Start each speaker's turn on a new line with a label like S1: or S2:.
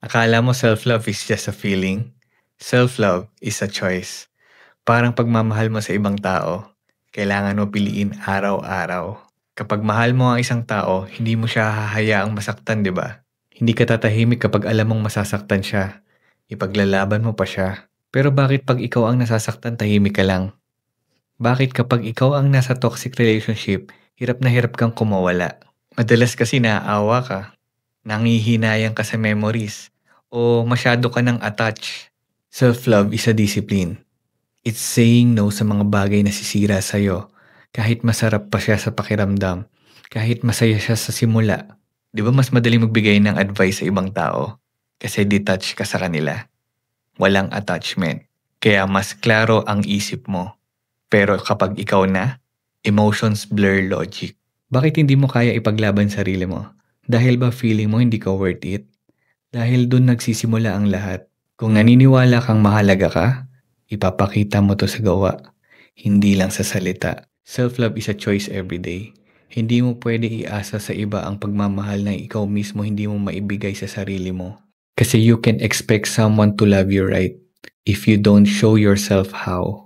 S1: Akala mo self-love is just a feeling? Self-love is a choice. Parang pagmamahal mo sa ibang tao, kailangan mo piliin araw-araw. Kapag mahal mo ang isang tao, hindi mo siya hahayaang masaktan, di ba? Hindi ka tatahimik kapag alam mong masasaktan siya. Ipaglalaban mo pa siya. Pero bakit pag ikaw ang nasasaktan, tahimik ka lang? Bakit kapag ikaw ang nasa toxic relationship, hirap na hirap kang kumawala? Madalas kasi naaawa ka, nangihinayang ka sa memories, o masyado ka nang attached. Self-love is a discipline. It's saying no sa mga bagay na sisira sa'yo, kahit masarap pa siya sa pakiramdam, kahit masaya siya sa simula. Di ba mas madaling magbigay ng advice sa ibang tao? Kasi detached ka sa kanila. Walang attachment. Kaya mas klaro ang isip mo. Pero kapag ikaw na, emotions blur logic. Bakit hindi mo kaya ipaglaban sarili mo? Dahil ba feeling mo hindi ka worth it? Dahil dun nagsisimula ang lahat. Kung naniniwala kang mahalaga ka, ipapakita mo to sa gawa, hindi lang sa salita. Self-love is a choice every day. Hindi mo pwede iasa sa iba ang pagmamahal na ikaw mismo hindi mo maibigay sa sarili mo. Kasi you can expect someone to love you right if you don't show yourself how.